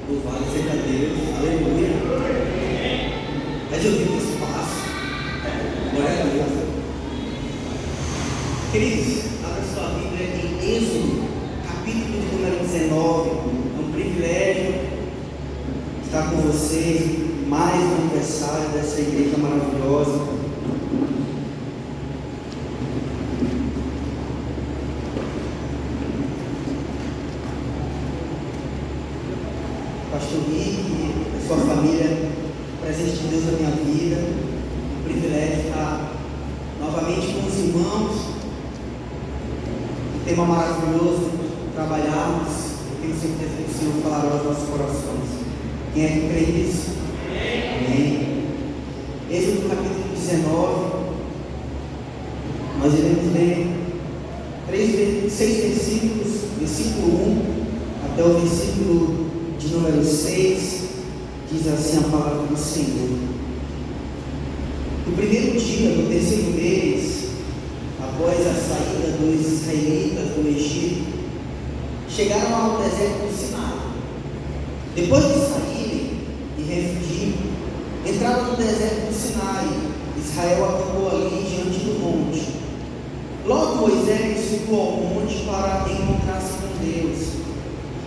Louvado seja Deus, aleluia. Mas eu vivo esse passo, glória a Deus. Queridos, abra sua Bíblia em Êxodo, capítulo de número 19. É um privilégio estar com vocês, mais um aniversário dessa igreja maravilhosa. Pastor Rick, a sua família, presente de Deus na minha vida, um privilégio estar novamente com os irmãos, um tema maravilhoso, trabalharmos, tenho certeza que o Senhor falará aos nossos corações. Quem é que crê nisso? Amém. Êxodo capítulo 19, nós iremos ler 6 versículos, versículo 1 até o versículo de número 6, diz assim a palavra do Senhor. No primeiro dia, no terceiro mês, após a saída dos israelitas do Egito, chegaram ao deserto do Sinai. Depois de saírem e refugir, entraram no deserto do Sinai. Israel acampou ali diante do monte. Logo Moisés subiu ao monte para encontrar-se com Deus.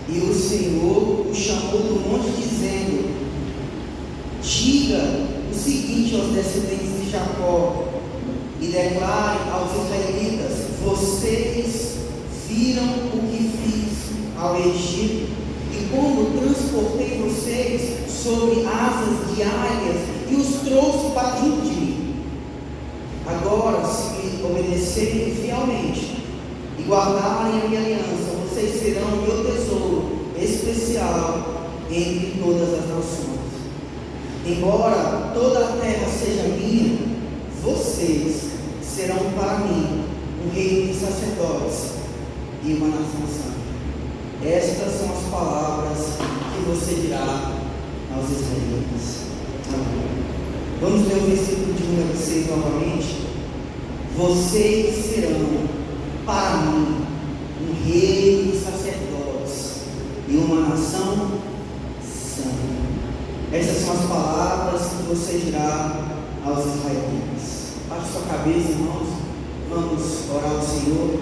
E o Senhor o chamou do monte, dizendo: diga o seguinte aos descendentes de Jacó, e declare aos israelitas: vocês viram o que fiz ao Egito, e como transportei vocês sobre asas de águias e os trouxe para junto de mim. Agora, se me obedecerem fielmente e guardarem a minha aliança, vocês serão meu tesouro especial entre todas as nações. Embora toda a terra seja minha, vocês serão para mim um reino de sacerdotes e uma nação santa. Estas são as palavras que você dirá aos israelitas. Amém. Vamos ler o versículo de número 6 novamente. Vocês serão para mim um reino de sacerdotes e uma nação santa. Essas são as palavras que você dirá aos israelitas. Baixe sua cabeça, irmãos. Vamos orar ao Senhor,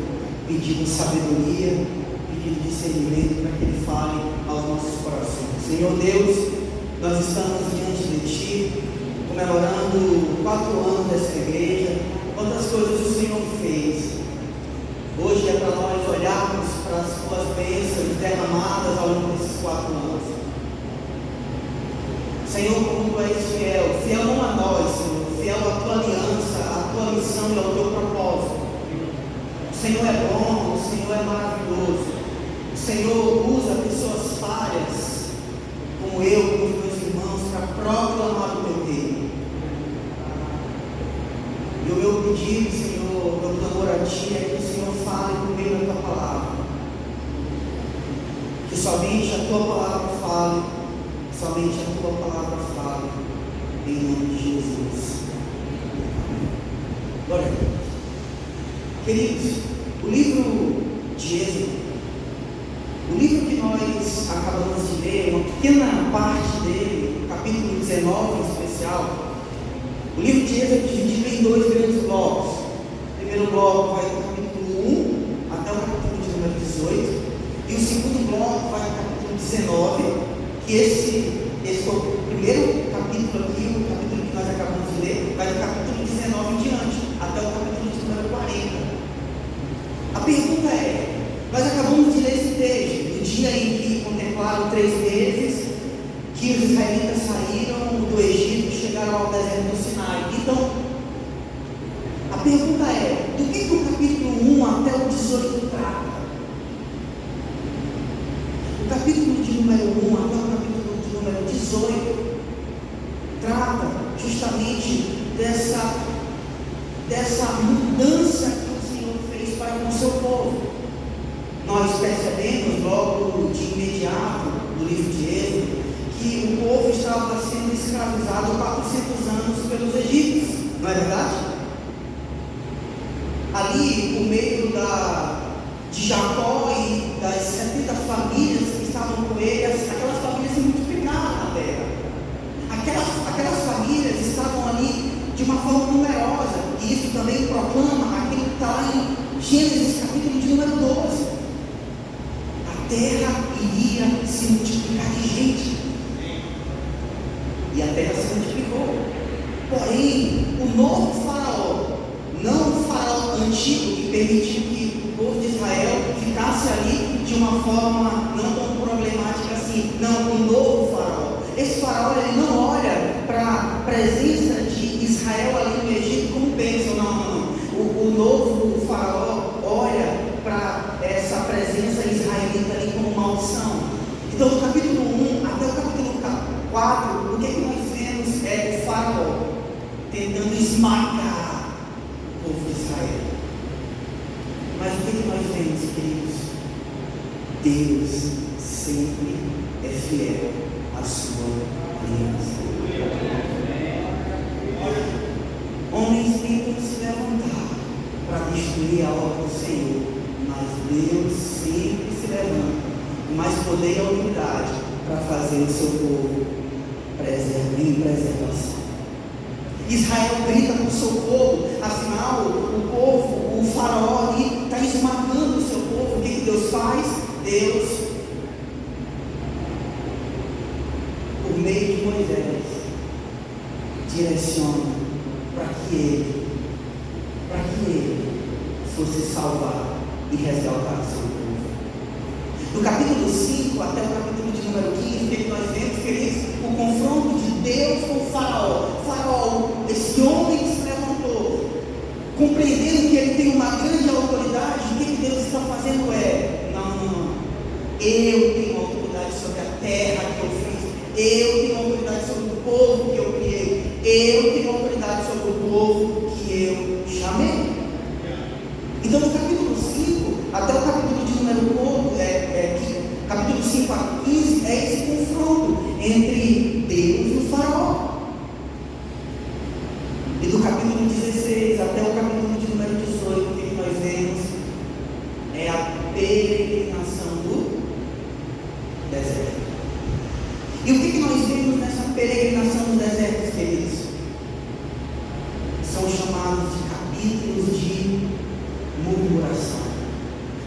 pedindo sabedoria, pedindo discernimento para que Ele fale aos nossos corações. Senhor Deus, nós estamos diante de Ti, comemorando 4 anos dessa igreja. Quantas coisas o Senhor fez. Hoje é para nós olharmos para as Tuas bênçãos derramadas ao longo desses 4 anos. Senhor, como Tu és fiel, fiel não a nós, Senhor, fiel à Tua aliança, à Tua missão e ao Teu propósito. O Senhor é bom, o Senhor é maravilhoso. O Senhor usa pessoas falhas, como eu, como os meus irmãos, para proclamar o Teu reino. E o meu pedido, Senhor, meu clamor a Ti é que o Senhor fale por meio da Tua palavra. Que somente a Tua palavra fale, somente a Tua palavra fale, em nome de Jesus. Glória a Deus. Queridos, o livro de Êxodo, o livro que nós acabamos de ler, uma pequena parte dele, capítulo 19 em especial, o livro de Êxodo é dividido em 2 grandes blocos. O primeiro bloco vai do capítulo 1 até o capítulo de número 18, e o segundo bloco vai do capítulo 19, que esse foi o primeiro capítulo aqui, o capítulo que nós acabamos de ler, vai do capítulo 19 em diante, até o capítulo de número 40. A pergunta é, nós acabamos de ler esse texto, no dia em que contemplaram 3 meses, que os israelitas saíram do Egito e chegaram ao deserto do Sinai. Então, a pergunta é, do que o capítulo 1 até o 18 trata? O capítulo de número 1 até o capítulo de número 18 trata justamente dessa mudança que o Senhor fez para com o seu povo. Nós percebemos logo de imediato no livro de Êxodo que o povo estava sendo escravizado 400 anos pelos egípcios, não é verdade? Ali, por meio de Jacó e das 70 famílias que estavam com ele, aquelas famílias se Gênesis capítulo de número 12. A terra iria se multiplicar de gente. E a terra se multiplicou. Porém, o novo faraó, não o faraó antigo que permitiu que o povo de Israel ficasse ali de uma forma não tão problemática assim. Não, o novo faraó. Esse faraó, ele não olha para a presença de Israel ali no Egito como bênção. Não. O novo faraó olha para essa presença israelita ali como maldição. Então, do capítulo 1 até o capítulo 4, o que nós vemos é o faraó tentando esmagar o povo de Israel. Mas o que nós vemos, queridos? Deus sempre é fiel à sua aliança. Homens tentam se levantar para destruir a obra do Senhor, mas Deus sempre se levanta com mais poder e autoridade para fazer o seu povo em preservação. Israel grita por socorro, afinal o povo, o faraó ali está esmagando o seu povo. O que Deus faz? Deus, por meio de Moisés, direciona para que ele fosse salvar e resgatar o seu povo. Do capítulo 5 até o capítulo de número 15, o que nós vemos, queridos? O confronto de Deus com o faraó. Faraó, esse homem que se levantou, compreendendo que ele tem uma grande autoridade, o que Deus está fazendo é: não, eu tenho autoridade sobre a terra que eu fiz, eu tenho autoridade sobre o povo que eu criei, eu tenho autoridade sobre o povo que eu chamei. Então, do capítulo 5 até o capítulo de número capítulo 5 a 15, é esse confronto entre Deus e o faraó. E do capítulo 16 até o capítulo de número 18, o que nós vemos é a peregrinação do deserto. E o que nós vemos nessa peregrinação do deserto, queridos? São chamados de capítulos de murmuração.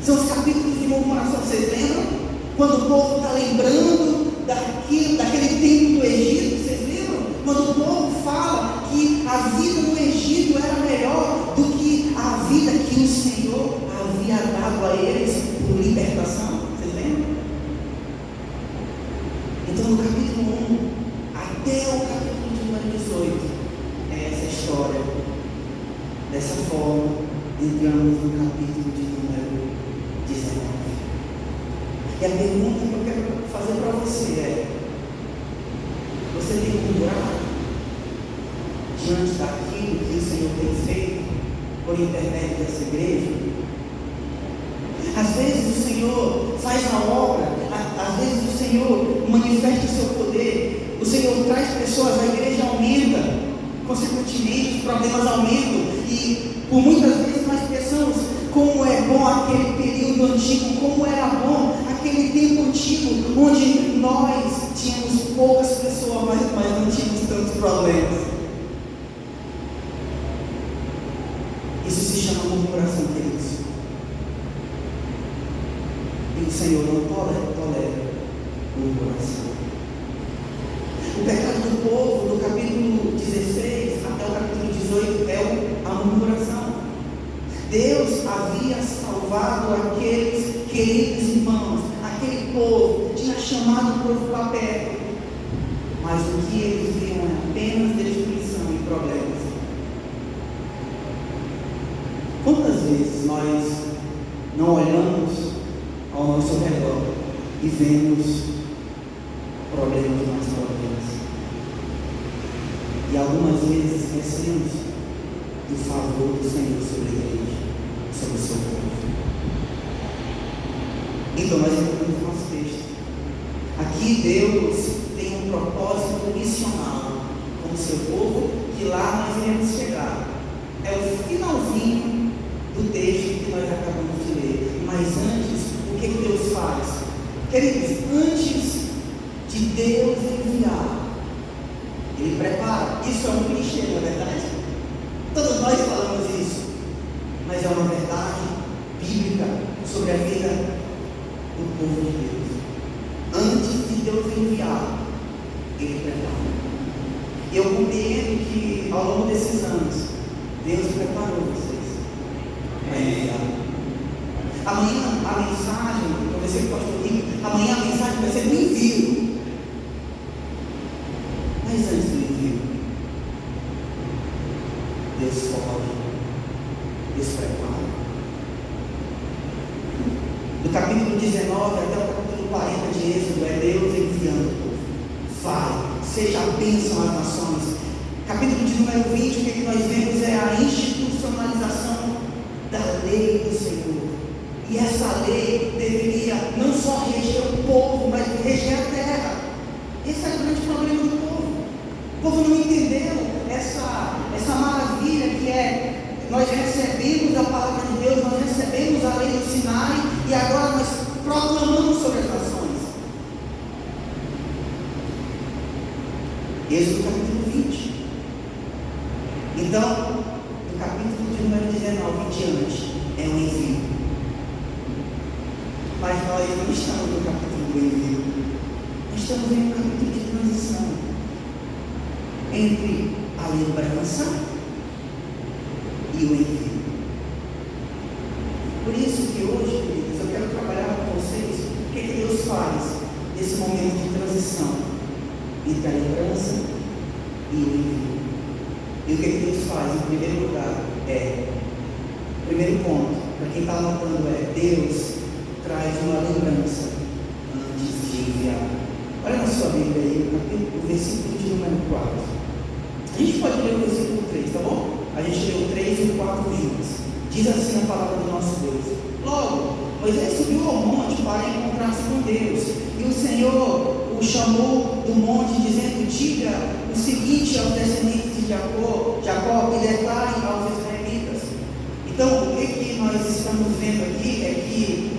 São os capítulos de murmuração. Vocês lembram? Quando o povo está lembrando daquele tempo do Egito, vocês lembram? Quando o povo fala que a vida no Egito era melhor do que a vida que o Senhor havia dado a eles por libertação. Vocês lembram? Então, no capítulo 1 até o capítulo de número 18, é essa história. Dessa forma, entramos no capítulo de número 19. E a pergunta que eu quero fazer para você é: você tem murmurado diante daquilo que o Senhor tem feito por intermédio dessa igreja? Às vezes o Senhor faz a obra, às vezes o Senhor manifesta o seu poder, o Senhor traz pessoas, a igreja aumenta, consequentemente os problemas aumentam, e por muitas vezes nós pensamos como é bom aquele período antigo, como era bom aquele tempo antigo, onde nós tínhamos poucas pessoas, mas não tínhamos tantos problemas. Isso se chama murmuração, queridos. E o Senhor não tolera murmuração. O pecado do povo, no capítulo 16 até o capítulo 18, é a murmuração. Deus havia salvado aqueles queridos irmãos, aquele povo, tinha chamado o povo para perto, mas o que eles viam é apenas destruição e problemas. Quantas vezes nós não olhamos ao nosso redor e vemos problemas mais problemas? E algumas vezes esquecemos do favor do Senhor sobre a igreja, sobre o seu povo. Então nós entramos no nosso texto. Aqui Deus tem um propósito missional com o seu povo, que lá nós iremos chegar. É o finalzinho do texto que nós acabamos de ler. Mas antes, o que Deus faz? Queridos, antes de Deus enviar, Ele prepara. Isso é um clichê, não é verdade? Todos nós falamos isso, mas é uma verdade do povo de Deus. Antes de Deus enviar, Ele prepara. E eu compreendo que ao longo desses anos, Deus preparou vocês para enviar. Amanhã a mensagem, eu conversei com o pastor Rico, amanhã a mensagem vai ser do envio. Mas antes do envio, Deus forja, Deus prepara. Do capítulo 19 até o capítulo 40 de Êxodo, é Deus enviando o povo. Vai, seja a bênção às nações. Capítulo de número 20, o que nós vemos é a institucionalização da lei do Senhor. E essa lei deveria não só reger o povo, mas reger a terra. Esse é o grande problema do povo. O povo não entendeu essa maravilha que é: nós recebemos a palavra de Deus, nós recebemos a lei do Sinai, e agora nós proclamamos sobre as nações. Êxodo capítulo 20. Então, do capítulo de número 19 em diante, é um envio. Mas nós não estamos no capítulo do envio, nós estamos em um capítulo de transição entre a lembrança e o envio. Por isso que hoje, queridos, eu quero trabalhar com vocês o que Deus faz nesse momento de transição entre a lembrança e o envio. E o que Deus faz, em primeiro lugar, primeiro ponto, para quem está anotando, Deus traz uma lembrança antes de enviar. Olha na sua Bíblia aí, o versículo de número 4. A gente pode ler o versículo 3, tá bom? A gente lê o 3 e o 4 juntos. Diz assim a palavra do nosso Deus: Logo, Moisés subiu ao monte para encontrar-se com Deus, e o Senhor o chamou do monte, dizendo: Diga o seguinte aos descendentes de Jacó e declarem aos israelitas. Então, o que nós estamos vendo aqui é que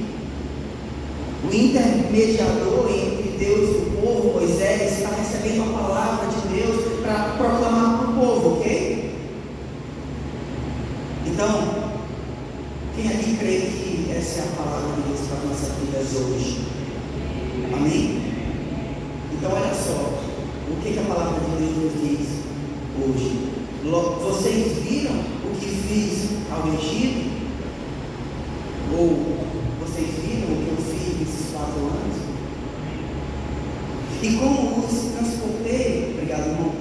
o intermediador entre Deus e o povo, Moisés, está recebendo a palavra de Deus para proclamar para o povo, ok? Então, quem aqui crê que essa é a palavra de Deus para as nossas vidas hoje? Amém? Então, olha só, o que a palavra de Deus nos diz hoje. Vocês viram o que fiz ao Egito? Ou vocês viram o que eu fiz nesses 4 anos? E como os transportei, obrigado, irmão,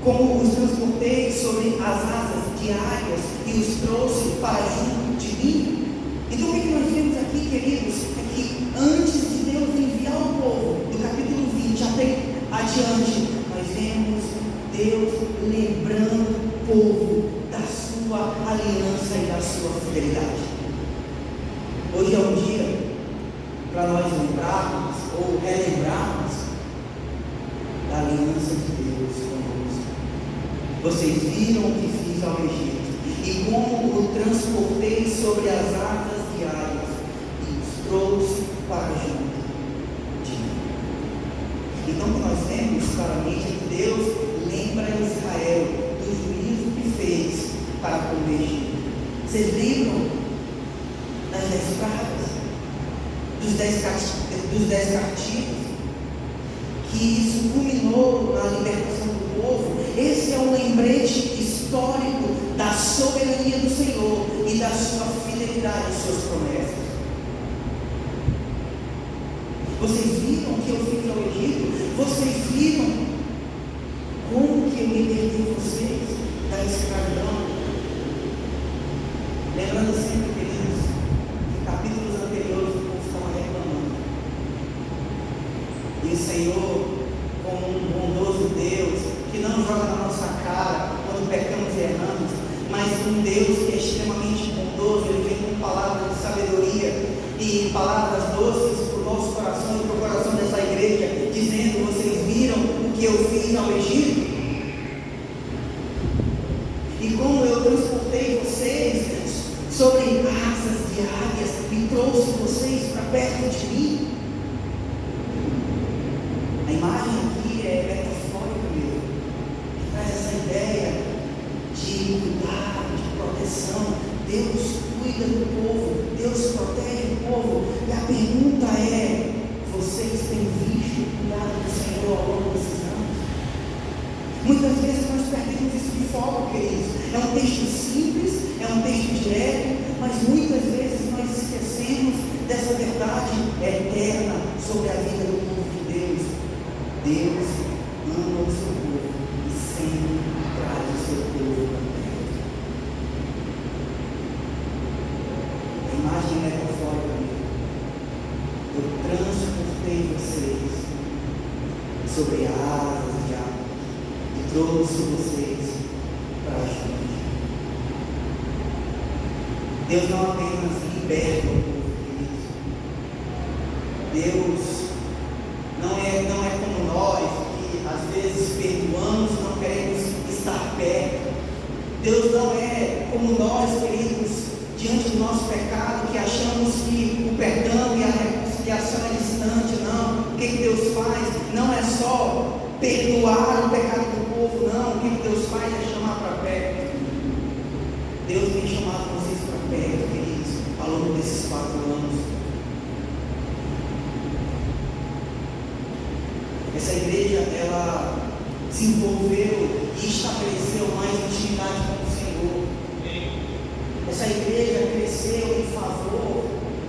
como os transportei sobre as asas de águias e os trouxe para junto de mim. Então, o que nós vemos aqui, queridos, é que antes de Deus enviar o povo, do capítulo 20 até adiante, nós vemos Deus lembrando o povo da sua aliança e da sua fidelidade. Hoje é um dia para nós lembrarmos ou relembrarmos da aliança de Deus conosco. Vocês viram o que fiz ao Egito e como o transportei sobre as asas de águias e os trouxe para junto de mim. Então, o que nós vemos claramente é que Deus lembra Israel do juízo que fez para com o Egito. Vocês lembram das 10 pragas, dos 10 castigos, que isso culminou na libertação do povo? Esse é um lembrete histórico da soberania do Senhor e da sua fidelidade às suas promessas. Vocês viram o que eu fiz ao Egito? Vocês viram como que eu libertei vocês da escravidão? Lembrando sempre, queridos, que capítulos anteriores o povo estava reclamando. E o Senhor, como um bondoso Deus, que não joga na nossa cara quando pecamos e erramos, mas um Deus que é extremamente bondoso, Ele vem com palavras de sabedoria e palavras doces para o nosso coração e para o coração dessa igreja, dizendo: vocês viram o que eu fiz ao Egito? E como eu transportei vocês sobre asas de águias e trouxe vocês para perto de mim? A imagem aqui é metafórica mesmo, que traz essa ideia de cuidado, de proteção. Deus cuida do povo, Deus protege o povo. E a pergunta é: vocês têm visto o cuidado do Senhor ao longo desses anos? Muitas vezes nós perdemos isso de foco, queridos. É um texto simples, é um texto direto, mas muitas vezes nós esquecemos dessa verdade eterna sobre a vida do povo de Deus. Deus ama o seu povo e sempre traz o seu povo para perto. A imagem metafórica mesmo. Eu transportei vocês sobre asas de água e trouxe vocês para junto. Deus não apenas liberta o povo, queridos. Deus não é como nós, que às vezes perdoamos, não queremos estar perto. Deus não é como nós, queridos, diante do nosso pecado, que achamos que o perdão e a reconciliação é distante. Não. O que Deus faz não é só perdoar o pecado do povo, não. O que Deus faz é chamar para perto. Deus tem chamado vocês para perto, queridos, ao longo desses 4 anos. Essa igreja, ela se envolveu e estabeleceu mais intimidade com o Senhor. Essa igreja cresceu em favor,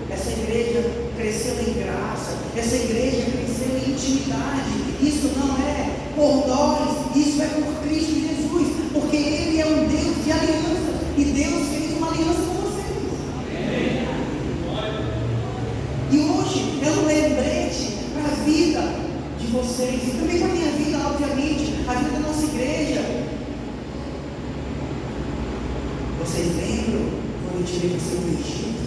essa igreja cresceu em graça, essa igreja cresceu em intimidade. Isso não é por nós, isso é por Cristo Jesus, porque Ele é um Deus de aliança, e Deus fez uma aliança com vocês. E hoje é um lembrete para a vida de vocês, e também para a minha vida, obviamente, a vida da nossa igreja. Vocês lembram quando eu tirei vocês do Egito?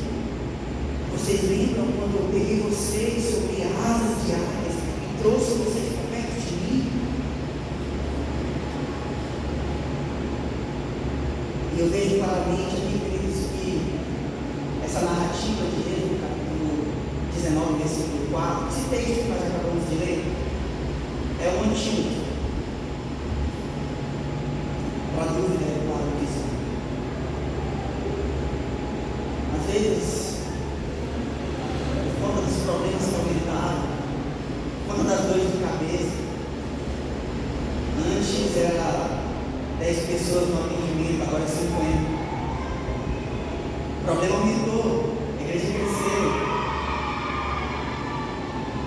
Vocês lembram quando eu peguei vocês sobre asas de águias e trouxe vocês para perto de mim? E eu vejo claramente aqui, queridos, que essa narrativa de Êxodo, capítulo 19, versículo 4, esse texto que nós acabamos de ler, é um antídoto para a dúvida e para a visão. Às vezes, por conta dos problemas que aumentaram, por conta das dores de cabeça, antes era 10 pessoas no atendimento, agora é 50. O problema aumentou, a igreja cresceu,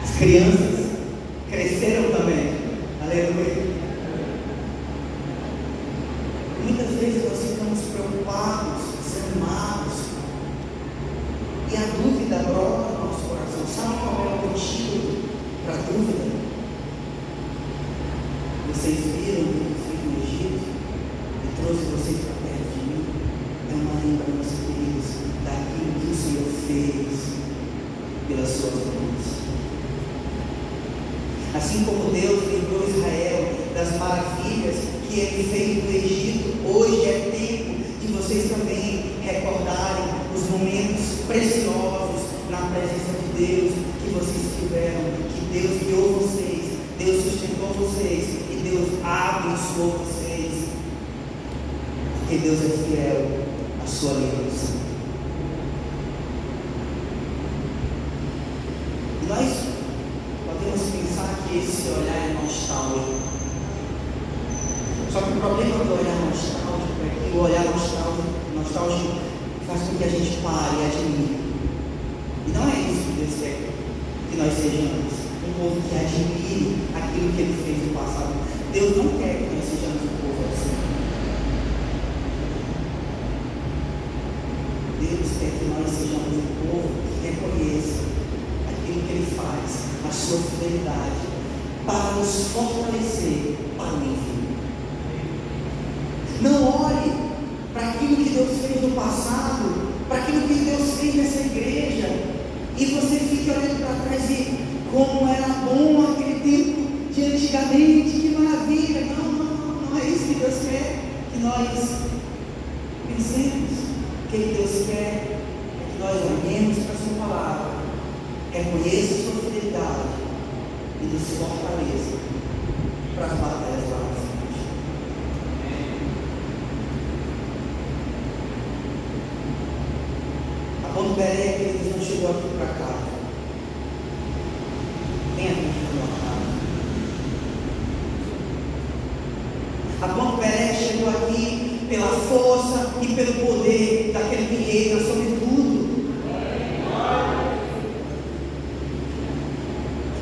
as crianças cresceram também, aleluia. Muitas vezes nós ficamos preocupados, desanimados, e a dúvida brota no nosso coração. Sabe qual é o motivo para a dúvida? Vocês viram o que eu fiz no Egito e trouxe vocês para perto de mim? É uma lembrança, queridos, daquilo que o Senhor fez pelas suas mãos. Assim como Deus lembrou Israel das maravilhas que Ele fez no Egito, hoje é tempo de vocês também recordarem os momentos preciosos na presença de Deus que vocês tiveram, que Deus guiou vocês, Deus sustentou vocês e Deus abençoou vocês, porque Deus é fiel à sua aliança. E nós podemos pensar que esse olhar é nostálgico. Só que o problema do olhar nostálgico é que o olhar nostálgico faz com que a gente pare e admire. E não é isso que Deus quer que nós sejamos. Um povo que admire aquilo que Ele fez no passado. Deus não quer que nós sejamos um povo assim. Deus quer que nós sejamos um povo que reconheça aquilo que Ele faz, a sua fidelidade, para nos fortalecer para o envio. Não olhe para aquilo que Deus fez no passado, para aquilo que Deus fez nessa igreja, e você fique olhando para trás e como era bom aquele tempo de antigamente, que maravilha. Não é isso que Deus quer que nós pensemos. O que Deus quer é que nós olhemos para a sua palavra, reconheça a sua fidelidade e nos fortaleça para as batalhas lá na frente. A ponto Bereia, eles não chegou aqui para cá. Quem aqui na tua casa? A Ponto Bereia chegou aqui pela força e pelo poder daquele que reina sobre tudo.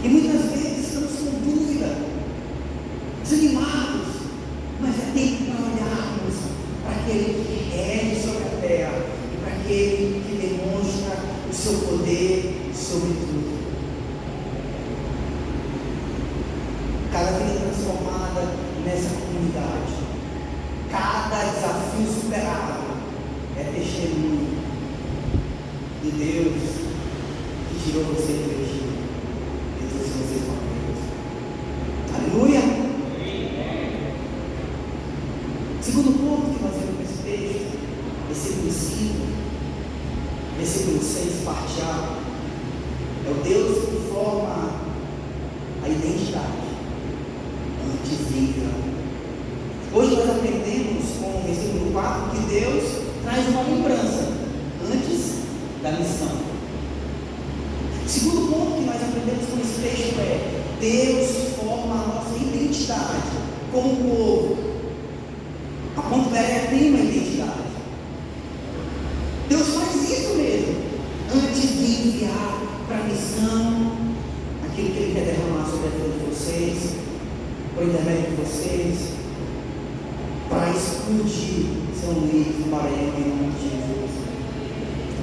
E muitas vezes estamos com dúvida, desanimados, mas é tempo para olharmos para aquele que rege sobre a terra e para aquele que demonstra o seu poder sobre tudo. Cada vida transformada nessa comunidade, cada desafio superado é testemunho de Deus que tirou você do Egito. Aleluia! Segundo ponto que nós vemos nesse texto, versículo 5, versículo 6, parte A, é o Deus que forma a identidade antes de entrar. Hoje nós aprendemos com o versículo 4 que Deus traz uma lembrança antes da missão. O segundo ponto que nós aprendemos com esse texto é: Deus forma a nossa identidade como povo. A Ponto Bereia tem uma identidade. Deus faz isso mesmo, antes de enviar para a missão aquilo que Ele quer derramar sobre a vida de vocês, por intermédio de vocês, para explodir São Luís do Maranhão em nome de Jesus.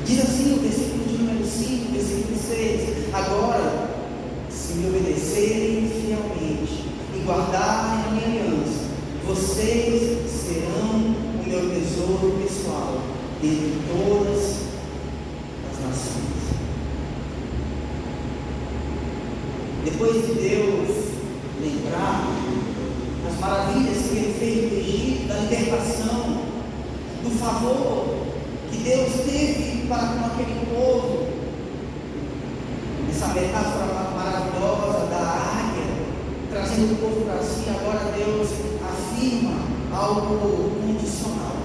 Diz assim o versículo de número 5, versículo 6: agora, se me obedecerem fielmente e guardarem a minha aliança, vocês serão o meu tesouro pessoal dentre todas as nações. Depois de Deus lembrar as maravilhas que Ele fez no Egito, da libertação, do favor que Deus teve para com aquele povo, essa metáfora maravilhosa da águia, trazendo o povo para si, agora Deus afirma algo condicional.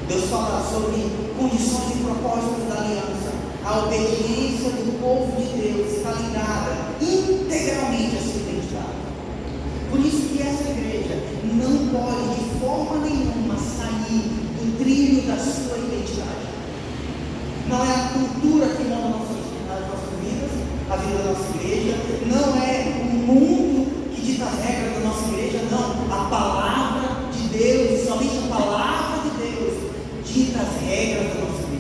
Deus fala sobre condições e propósitos da aliança. A obediência do povo de Deus está ligada integralmente à sua identidade. Por isso que essa igreja não pode de forma nenhuma sair do trilho da sua identidade. Não é a cultura que manda as nossas vidas, a vida da nossa igreja, não é o mundo que dita as regras da nossa igreja, não. A palavra de Deus, somente a palavra de Deus dita as regras da nossa igreja.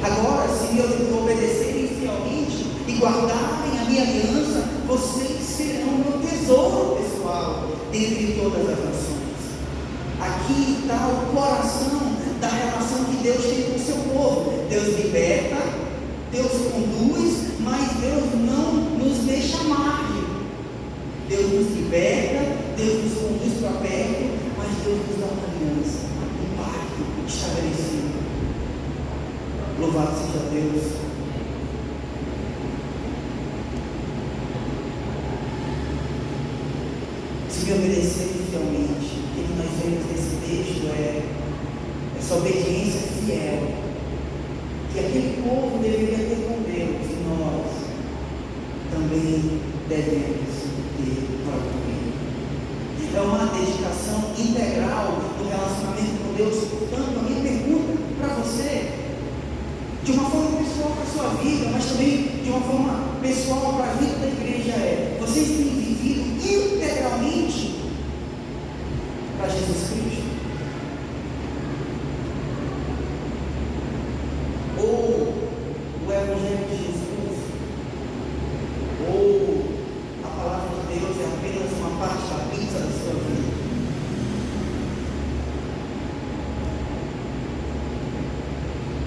Agora, se me obedecerem fielmente e guardarem a minha aliança, vocês serão meu tesouro pessoal dentre todas as nações. Aqui está o coração da relação que Deus tem com o seu povo. Deus liberta, Deus conduz, mas Deus não nos deixa à margem. Deus nos liberta, Deus nos conduz para perto, mas Deus nos dá uma aliança, um pacto estabelecido. Louvado seja Deus. Se me obedecerem fielmente, o que nós vemos nesse texto é essa obediência fiel que aquele povo deveria ter com Deus, e nós também devemos ter para com Ele. É uma dedicação integral no relacionamento com Deus. Portanto, a minha pergunta para você, de uma forma pessoal para a sua vida, mas também de uma forma pessoal para a vida da igreja é: vocês têm vivido integralmente para Jesus Cristo? Ou o Evangelho de Jesus, ou a palavra de Deus é apenas uma parte da pizza da sua vida?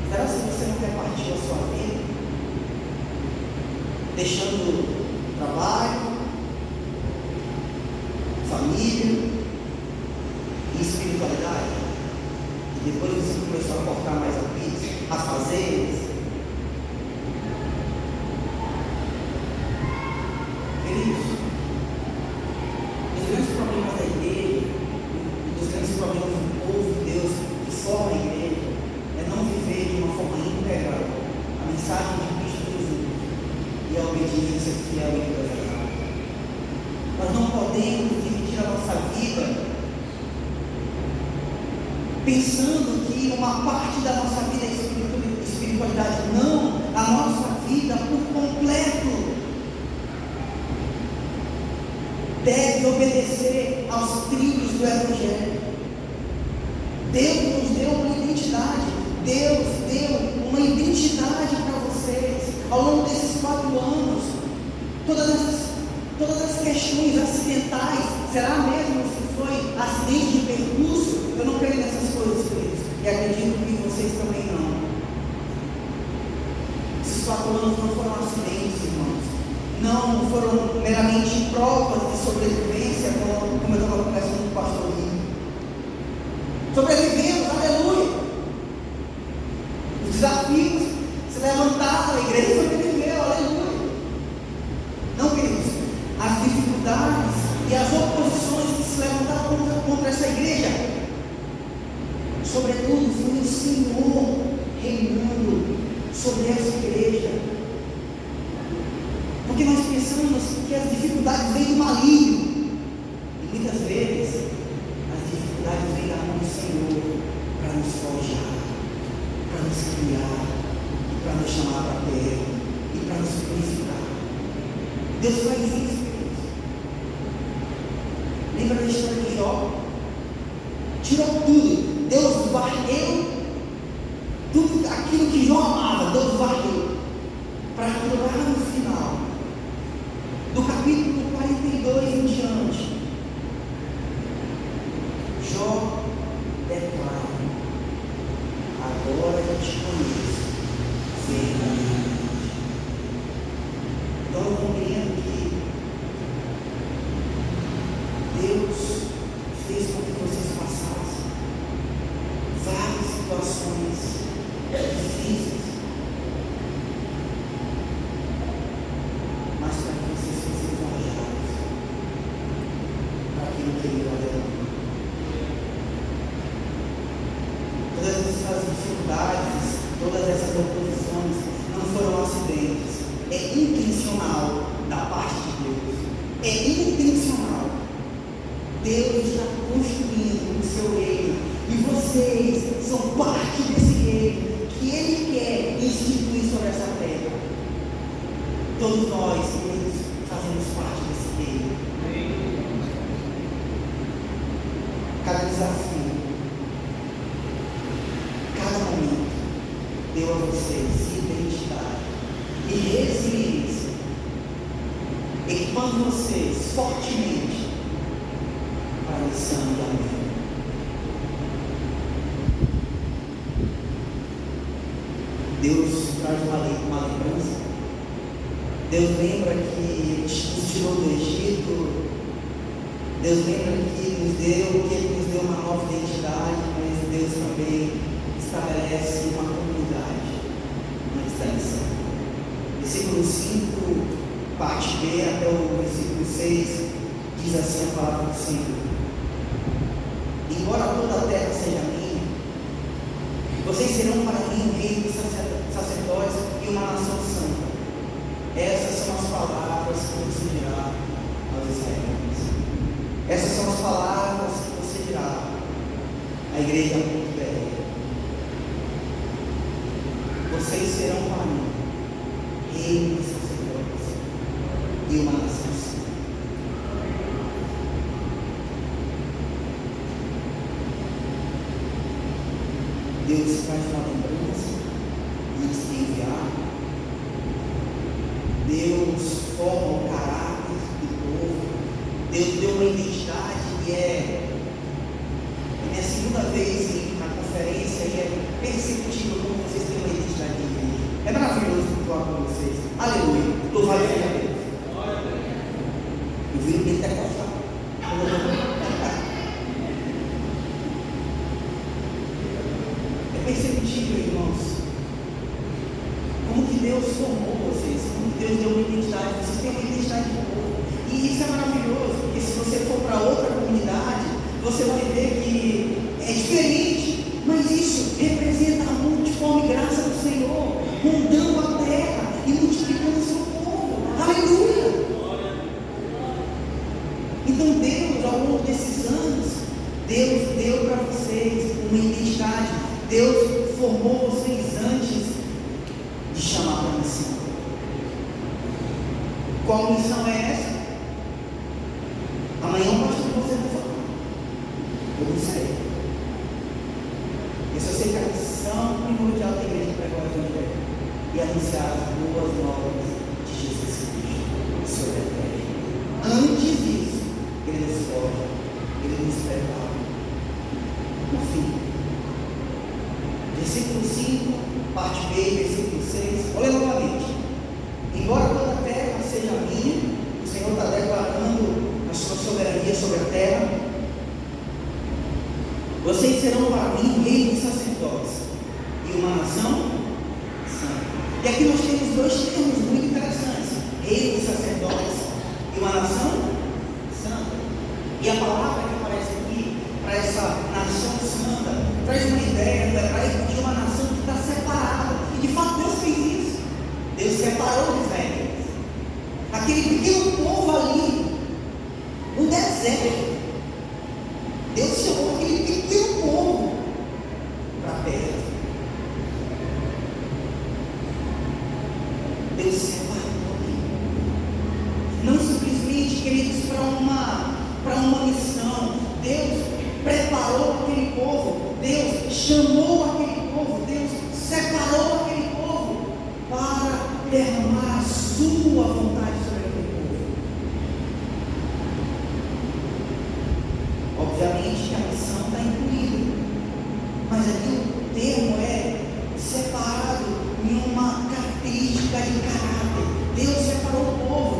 Será se você não quer partir a sua vida, deixando trabalho, família e espiritualidade, e depois você começou a cortar mais a pizza, a fazer? Queridos, os grandes problemas da igreja, os grandes problemas do povo de Deus que forma a igreja, a obediência fiel e perseverante. Nós não podemos dividir a nossa vida pensando que uma parte da nossa vida é espiritualidade. Não, a nossa vida por completo deve obedecer aos trilhos do Evangelho. Deus nos deu uma identidade. Deus deu uma identidade para vocês ao longo desses 4 anos. Todas as questões acidentais, será mesmo se foi acidente de percurso? Eu não creio nessas coisas, queridos, e acredito que vocês também não. Esses 4 anos não foram acidentes, irmãos, não foram meramente provas de sobrevivência, como eu estava conversando com o pastor Rico. Sobrevivemos, aleluia. Os desafios se levantaram, a igreja sobreviveu, aleluia. Não, queridos, as dificuldades e as oposições que se levantaram contra essa igreja, sobretudo foi o Senhor reinando sobre essa igreja. Porque nós pensamos que as dificuldades vêm do maligno, e muitas vezes as dificuldades vêm da mão do Senhor para nos forjar, para nos criar, para nos chamar para perto e para nos purificar. Deus faz isso, queridos. Lembra da história de Jó? Tirou tudo, Deus varreu tudo aquilo que Jó amava, Deus varreu, para que lá no final do capítulo 42 em diante, Jó declara: agora eu te conheço verdadeiramente. Então eu compreendo que Deus fez com que vocês passassem várias situações difíceis, mas para que vocês fossem forjados para aquilo que Ele vai. Todas essas dificuldades, todas essas oposições não foram acidentes. É intencional da parte de Deus. É intencional. Deus está construindo o seu reino e vocês são parte desse reino que Ele quer instituir sobre essa terra. Todos nós, queridos, fazemos parte desse reino. Cada desafio, cada momento deu a vocês identidade e resiliência, equipando vocês fortemente para a missão da vida. Deus traz uma lembrança. Deus lembra que nos tirou do Egito. Deus lembra que Ele nos deu uma nova identidade, mas Deus também estabelece uma comunidade, uma extensão. Versículo 5, parte B até o versículo 6, diz assim a palavra do Senhor: embora toda a terra seja minha, vocês serão para mim um reino de sacerdotes e uma nação santa. Essas são as palavras que você dirá aos israelitas. Essas são as palavras que você dirá à igreja velha. Vocês serão para mim reino de sacerdotes e uma nação santa. Deus faz uma lembrança e se enviar. Deus forma o caráter do povo. Deus deu uma identidade e é minha segunda vez na conferência e é perceptível como vocês têm uma identidade de igreja. É maravilhoso falar com vocês. Aleluia. Louvado seja Deus. Eu vi o que ele está gostando. É perceptível, irmãos, como que Deus formou vocês, como que Deus deu uma identidade. Vocês têm uma identidade de povo. E isso é maravilhoso, porque se você for para outra comunidade, você vai ver que é diferente, mas isso representa a multiforme graça do Senhor, rondando a terra e multiplicando o seu povo. Deus deu para vocês uma identidade. Deus formou vocês antes de chamar para a missão. Qual missão é essa? Amanhã o pastor você vai falar. Eu não sei. Eu só sei que a missão primordial da igreja é pregar o Evangelho e anunciar as boas novas de Jesus Cristo sobre a terra. Antes disso, Ele nos forja, Ele nos prepara. No fim, versículo 5, parte B, versículo 6. Olha novamente. Embora toda a terra seja minha, o Senhor está declarando a sua soberania sobre a terra. Vocês serão para mim reis e sacerdotes e uma nação santa. E aqui nós temos dois termos muito interessantes: reis e sacerdotes e uma nação santa. E a palavra que aparece aqui para essa nação santa traz uma ideia de uma nação que está separada. E de fato Deus fez isso. Deus separou os Israel, aquele pequeno povo ali no deserto. Deus chamou aquele pequeno povo para perto. Deus separou ali. Não simplesmente, queridos, para uma missão. Deus preparou aquele povo. Deus chamou aquele povo. Deus separou aquele povo para derramar a sua vontade sobre aquele povo. Obviamente que a missão está incluída, mas aqui o termo é separado em uma característica de caráter. Deus separou o povo.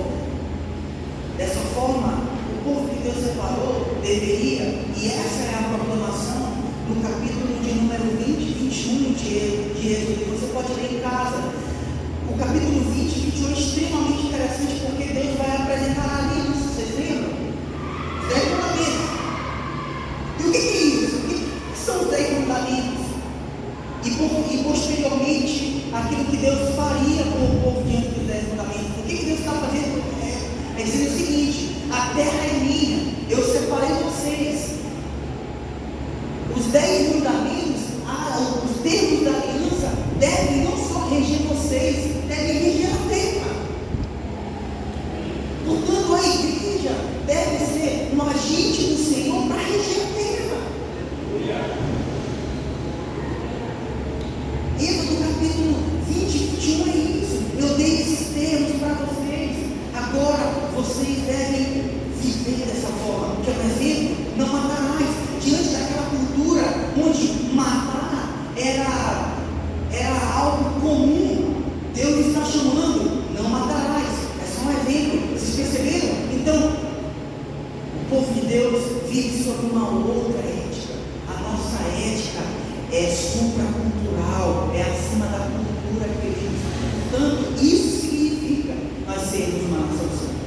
Dessa forma, o povo que Deus separou deveria, e essa é a proclamação no capítulo de número 20 e 21 de Êxodo. Você pode ler em casa. O capítulo 20 e 21 é extremamente interessante, porque Deus vai apresentar a aliança. Vocês lembram? 10 mandamentos. E o que é isso? O que são os 10 mandamentos? E posteriormente, aquilo que Deus faria com o povo diante dos 10 mandamentos. O que Deus está fazendo? É dizer o seguinte: a terra é minha, eu separei vocês. Os 10 mandamentos, os termos da aliança, devem não só reger vocês, devem reger a terra. Portanto, a igreja deve ser um agente do Senhor para reger a terra. Êxodo capítulo 20 e 21 é isso. Eu dei esses termos para vocês. Agora vocês devem viver dessa forma. Que é um exemplo: não matarás. Diante daquela cultura onde matar era algo comum, Deus está chamando: não matarás. É só um exemplo. Vocês perceberam? Então, o povo de Deus vive sobre uma outra ética. A nossa ética é supracultural, é acima da cultura, queridos. Portanto, isso significa nós sermos uma nação santa.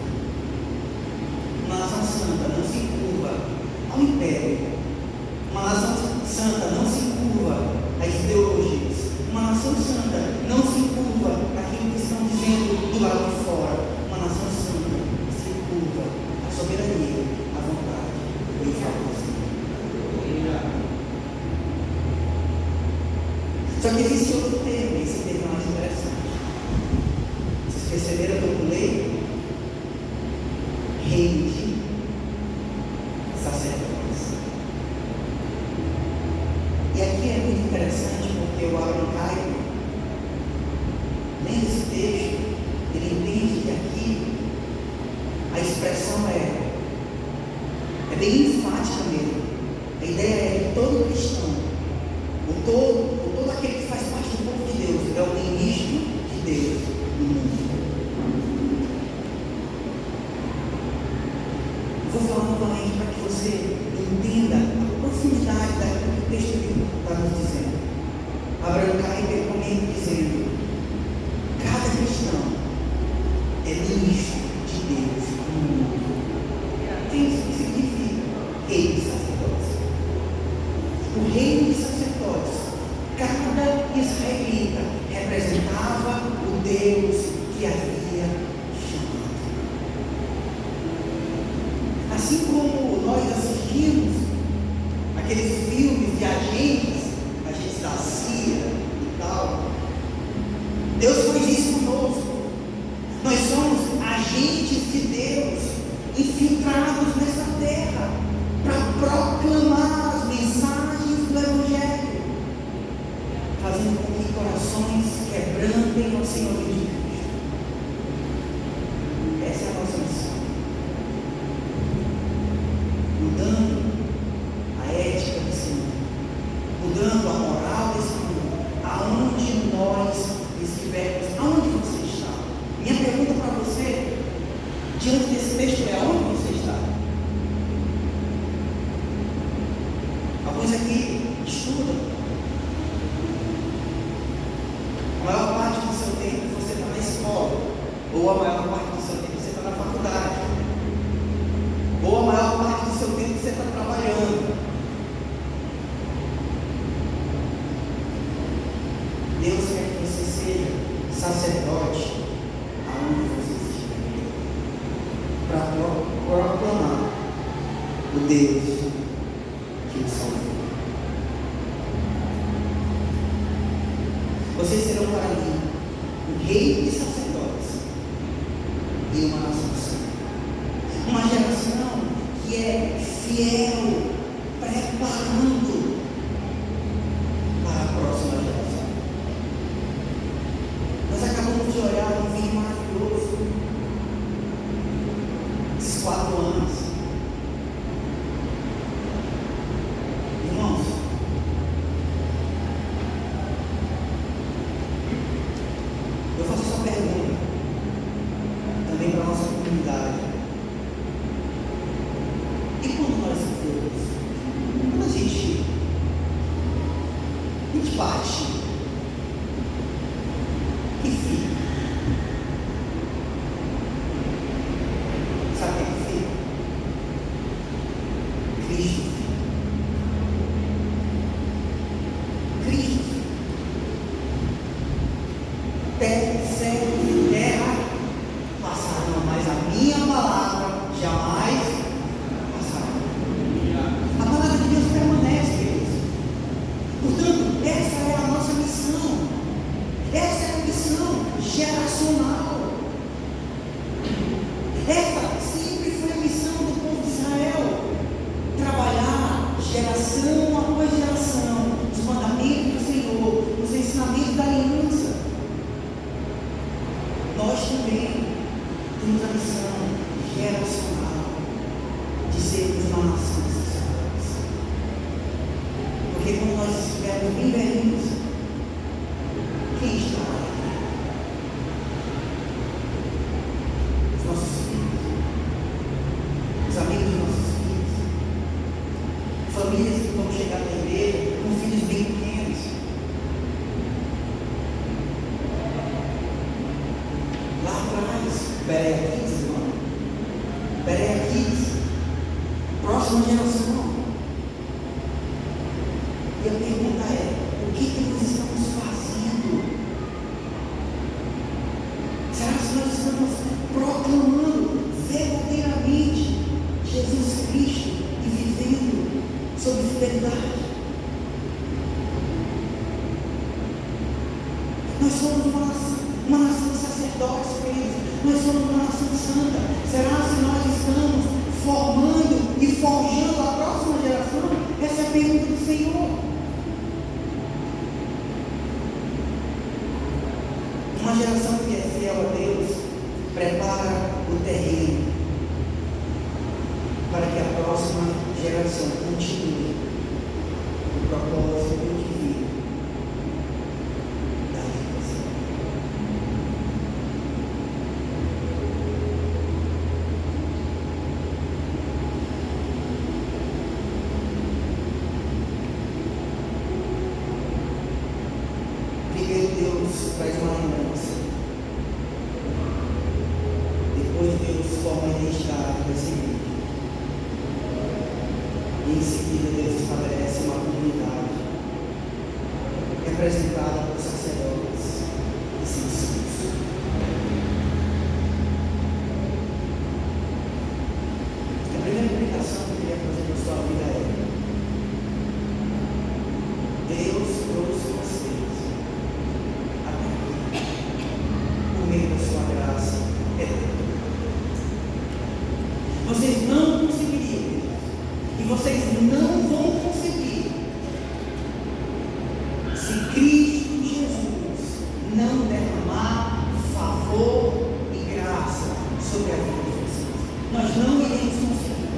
Uma nação santa não se curva ao império. Uma nação santa não se curva às ideologias. Uma nação santa não se curva àquilo que estão dizendo do lado de fora. Uma nação santa se curva à soberania, à vontade e ao favor. Só que existe outro termo, esse termo é mais interessante. Vocês perceberam que eu pulei? Reino de sacerdotes. E aqui é muito interessante, porque o Abraham Kuyper, lendo esse texto, ele entende que aqui a expressão é bem enfática mesmo. A ideia é que todo cristão, todo aquele que faz parte do povo de Deus, é o ministro de Deus no mundo. Vou falar novamente para que você entenda a profundidade daquilo que o texto está nos dizendo. Abraham Kuyper comenta dizendo: cada cristão é ministro de Deus no mundo. Isso que significa reino de sacerdotes. O reino de sacerdotes, cada israelita representava o Deus que havia chamado. Assim como nós assistimos aqueles filmes de agentes da CIA e tal. Deus faz isso conosco. Nós somos agentes de Deus, infiltrados nessa terra, para proclamar as mensagens do Evangelho, fazendo com que corações quebrantem ao Senhor de Cristo. Essa é a nossa missão. Mudando a ética desse mundo, mudando a moral desse mundo, aonde nós estivermos, aonde você está. Minha pergunta para você, diante desse texto, é aonde você está? Alguns aqui estudam. A maior parte do seu tempo você está na escola, ou a maior parte do seu tempo você está na faculdade, ou a maior parte do seu tempo você está trabalhando. Deus quer que você seja sacerdote aonde você estiver, para proclamar o Deus que o salvou. Vocês serão para mim um rei de sacerdotes e uma nação santa, uma geração que é fiel, preparando para a próxima geração. Nós acabamos de olhar um vídeo maravilhoso, esses 4 anos. Irmãos, eu faço essa pergunta também para a nossa comunidade. E quando nós formos? Quando a gente bate e fica. Sabe o que é fica? Cristo fica. Cristo fica. Terra, céu e terra passarão, mas a minha palavra jamais passará. A palavra de Deus permanece, queridos. Portanto, essa é a nossa missão. Essa é a missão geracional. Essa sempre foi a missão do povo de Israel. Trabalhar geração após geração os mandamentos do Senhor, os ensinamentos da aliança. Nós também temos a missão geracional de sermos uma nação de sacerdotes. Porque quando nós estivermos bem velhinhos, quem estará aqui? Os nossos filhos, os amigos dos nossos filhos, famílias que vão chegar na igreja com filhos bem pequenos. Lá atrás, Berea Kids, irmão. Berea Kids, próxima geração. E a pergunta é: o que nós estamos fazendo? Será que nós estamos proclamando verdadeiramente Jesus Cristo e vivendo sob fidelidade? Nós somos uma nação de sacerdotes, queridos. Nós somos uma nação santa. Será que nós estamos formando e forjando a próxima geração? Essa é a pergunta do Senhor. Uma geração que é fiel a Deus prepara o terreno para que a próxima geração continue o propósito divino da vida. Primeiro Deus traz uma lembrança. Depois Deus forma a identidade desse igreja. E em seguida Deus estabelece uma comunidade representada por sacerdotes e santos. A primeira implicação que eu queria fazer na sua vida é: Vocês não conseguiriam, e vocês não vão conseguir, se Cristo Jesus não derramar favor e graça sobre a vida de vocês. Nós não iremos conseguir.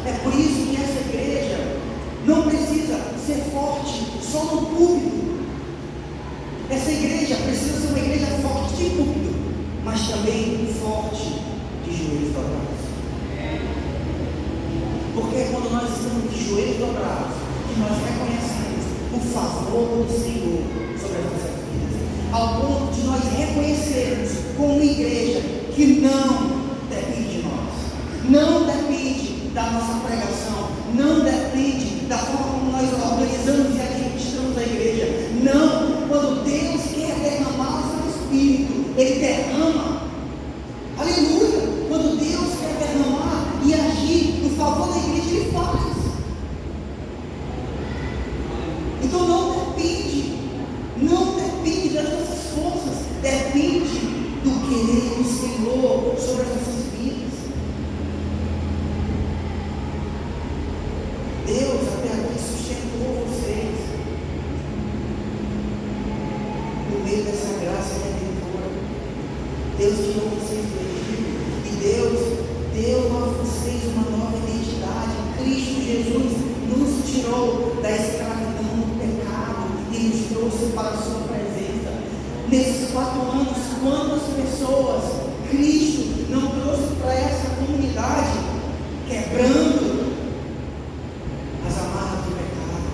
É por isso que essa igreja não precisa ser forte só no púlpito. Essa igreja precisa ser uma igreja forte de púlpito, mas também forte de joelhos dobrados. Porque é quando nós estamos de joelhos dobrados que nós reconhecemos o favor do Senhor sobre as nossas vidas, ao ponto de nós reconhecermos como igreja que não depende de nós, não depende da nossa pregação, não depende da forma como nós organizamos e administramos a igreja. Não, quando Deus quer derramar o seu Espírito, Ele derrama. Aleluia! Quando Deus quer derramar e agir no favor da igreja, Ele faz. Então não depende das nossas forças, depende do querer do Senhor sobre as nossas vidas. Deus até aqui sustentou vocês no meio dessa graça redentora. Deus tirou vocês do Egito e Deus deu a vocês uma nova identidade. Cristo Jesus nos tirou da escravidão do pecado e nos trouxe para a sua presença. Nesses 4 anos, quantas pessoas Cristo não trouxe para essa comunidade, quebrando as amarras do pecado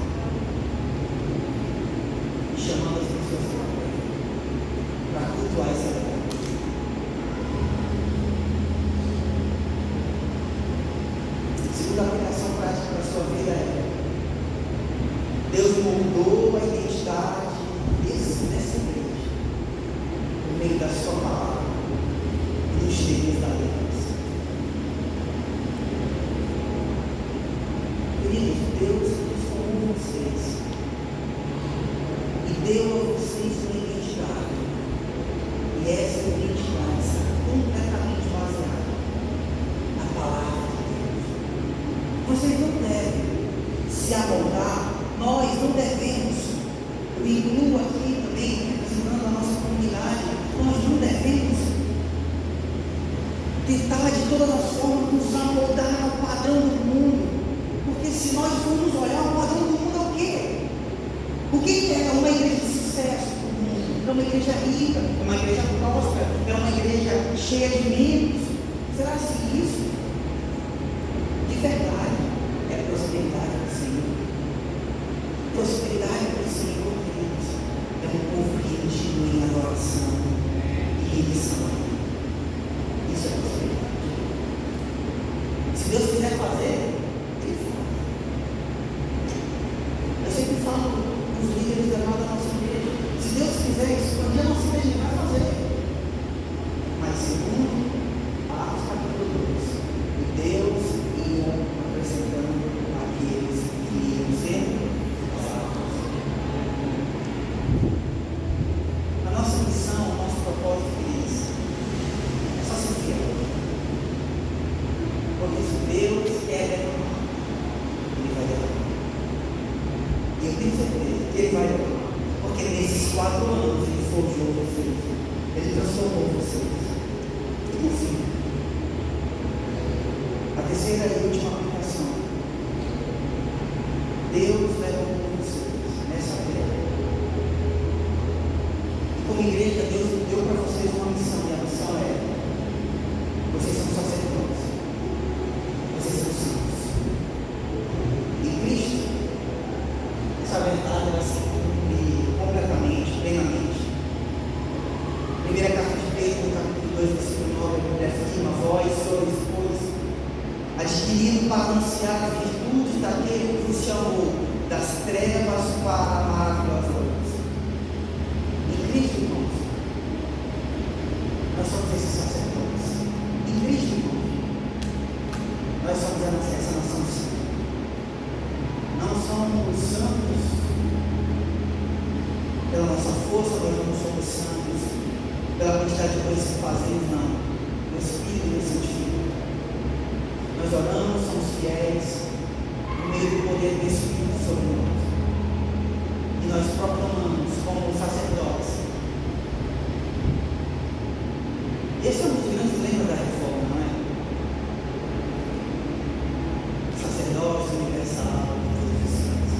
e chamando as pessoas para cultuar essa verdade. Segunda aplicação prática para a sua vida é: Deus moldou a identidade dessa igreja no meio da sua palavra e nos termos da aliança. Queridos, Deus transformou vocês e deu a vocês uma identidade, e essa identidade está completamente baseada na palavra de Deus. Vocês não devem se amoldar, nós não devemos, eu incluo aqui também, representando a nossa comunidade, nós não devemos tentar de todas as formas nos amoldar ao padrão do mundo, porque se nós formos olhar, o padrão do mundo é o quê? O que é uma igreja de sucesso do mundo? É uma igreja rica, é uma igreja próspera, é uma igreja cheia de membros. Será que isso de verdade é prosperidade do Senhor? Prosperidade do Senhor, queridos, é um povo que continua em adoração e rendição. Isso é prosperidade. Se Deus quiser fazer, Ele faz. Eu sempre falo com os líderes da nossa igreja: se Deus quiser expandir a nossa igreja, Ele vai fazer. Mas segundo Atos capítulo 2, Deus ia acrescentando aqueles que iam sendo salvos. A nossa missão, o nosso propósito é esse. É só ser fiel. Porque se Deus quer derramar, Ele vai derramar. E eu tenho certeza que Ele vai derramar. Porque nesses 4 anos Ele forjou vocês. Ele transformou vocês. E por fim, a terceira e última aplicação: Deus levantou vocês nessa terra. Como igreja, Deus deu para vocês uma missão, e a missão é: vocês são sacerdotes, vocês são santos. E Cristo, essa verdade ela se cumpre completamente, plenamente. Primeira carta de Pedro, capítulo 2, versículo 9, ele afirma: vós sois, pois, adquirido para anunciar as virtudes daquele que vos chamou das trevas para a maravilhosa luz. Em Cristo, irmãos, nós somos esses sacerdotes. Em Cristo, irmãos, nós somos essa nação santa. Não somos santos pela nossa força, nós não somos santos pela quantidade de coisas que fazemos, não. O Espírito nos santifica. Nós oramos, somos fiéis, no meio do poder do Espírito sobre nós. E nós proclamamos como sacerdotes. Esse é um dos grandes lemas da reforma, não é? Sacerdócio universal, todos os santos.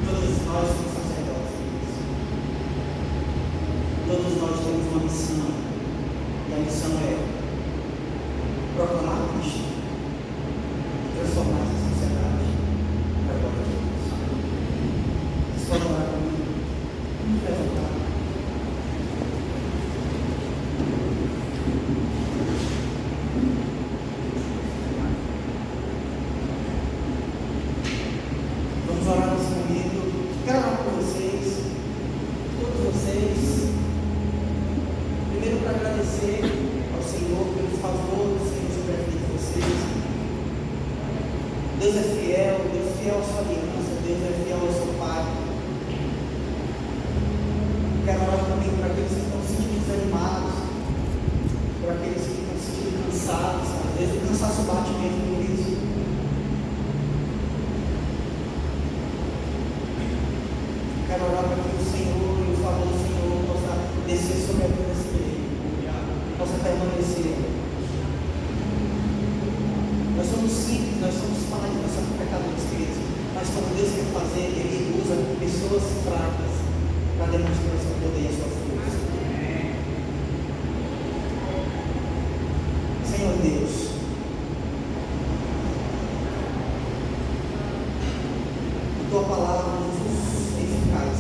Todos nós somos sacerdotes. Todos nós temos uma missão. E a missão é proclamar Cristo e transformar essa sociedade para a glória de Deus. Vocês podem orar comigo? Vamos levantar. Vamos orar nesse momento. Quero orar por vocês, todos vocês. Primeiro, para agradecer ao Senhor pelo favor do Senhor sobre a vida de vocês. Deus é fiel à sua aliança, Deus é fiel ao seu Pai. Quero orar também para aqueles que estão se sentindo desanimados, para aqueles que estão se sentindo cansados. Às vezes o cansaço bate mesmo por isso. Quero orar para que o Senhor e o favor do Senhor possa descer sobre a vida desse igreja, possa permanecer. Nós somos simples, nós somos falhos, nós somos pecadores, queridos. Mas como Deus quer fazer, Ele usa pessoas fracas para demonstrar o seu poder e a sua força. Senhor Deus, Tua palavra nos eficaz.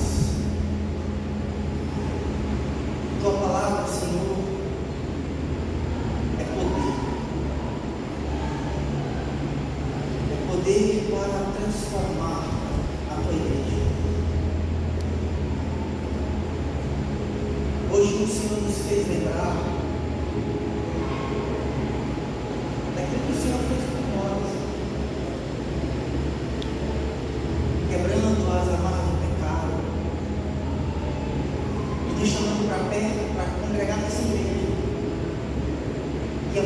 Tua palavra, Senhor, é poder. É poder para transformar a tua igreja. Hoje o Senhor nos fez lembrar daquilo que o Senhor fez por nós, quebrando as amarras do pecado e nos chamando para perto, para congregar nessa igreja, que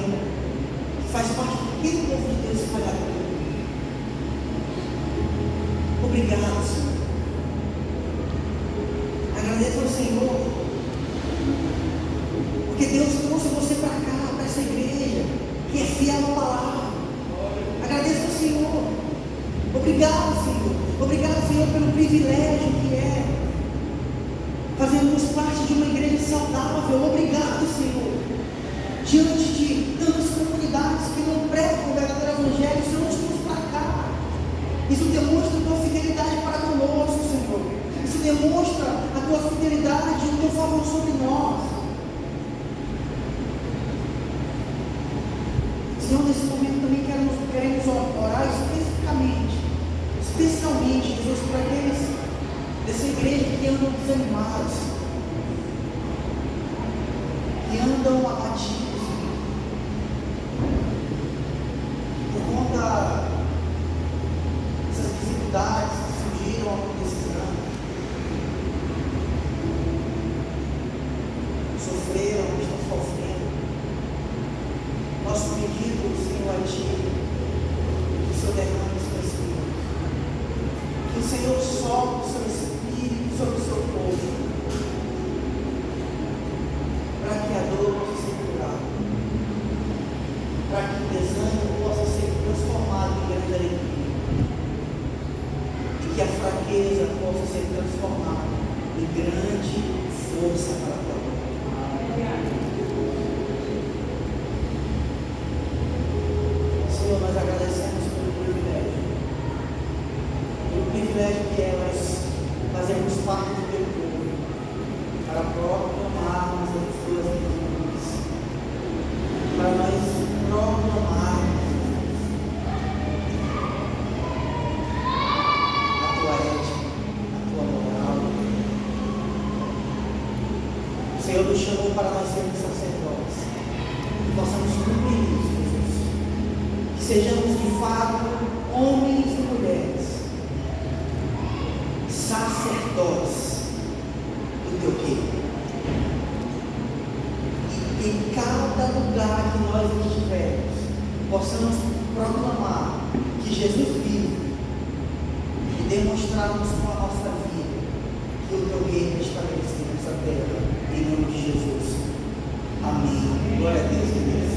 faz parte do povo de Deus espalhado pelo mundo. Obrigado, Senhor. Agradeço ao Senhor, porque Deus trouxe você para cá, para essa igreja, que é fiel à palavra. Agradeço ao Senhor. Obrigado, Senhor. Obrigado, Senhor, pelo privilégio que é fazermos parte de uma igreja saudável. Obrigado, Senhor. Diante de tantas comunidades que não pregam o verdadeiro evangelho, o Senhor nos trouxe para cá. Isso demonstra a tua fidelidade para conosco, Senhor. Isso demonstra a tua fidelidade e o teu favor sobre nós. Senhor, nesse momento também queremos orar especialmente, Jesus, para aqueles dessa igreja que andam desanimados, que andam abatidos por conta dessas dificuldades que surgiram ao longo desses anos, sofreram, estão sofrendo. Nosso pedido, Senhor, a Ti, que o Senhor derrame o seu Espírito, que o Senhor sopre o seu Espírito sobre o seu povo, para que a dor possa ser curada, para que o desânimo possa ser transformado em grande alegria, e que a fraqueza possa ser transformada em grande força para a tua glória. Senhor, nós agradecemos pelo privilégio que é nós fazermos parte do teu povo, para proclamarmos as tuas virtudes, para nós proclamarmos a tua ética, a tua moral. O Senhor nos chamou para nós sermos sacerdotes, que possamos cumprir isso, Jesus. Que sejamos de fato homens e mulheres, sacerdotes do teu reino. E em cada lugar que nós estivermos, possamos proclamar que Jesus vive e demonstrarmos com a nossa vida que o teu reino é estabelecido nessa terra, em nome de Jesus. Amém. Glória a Deus, queridos.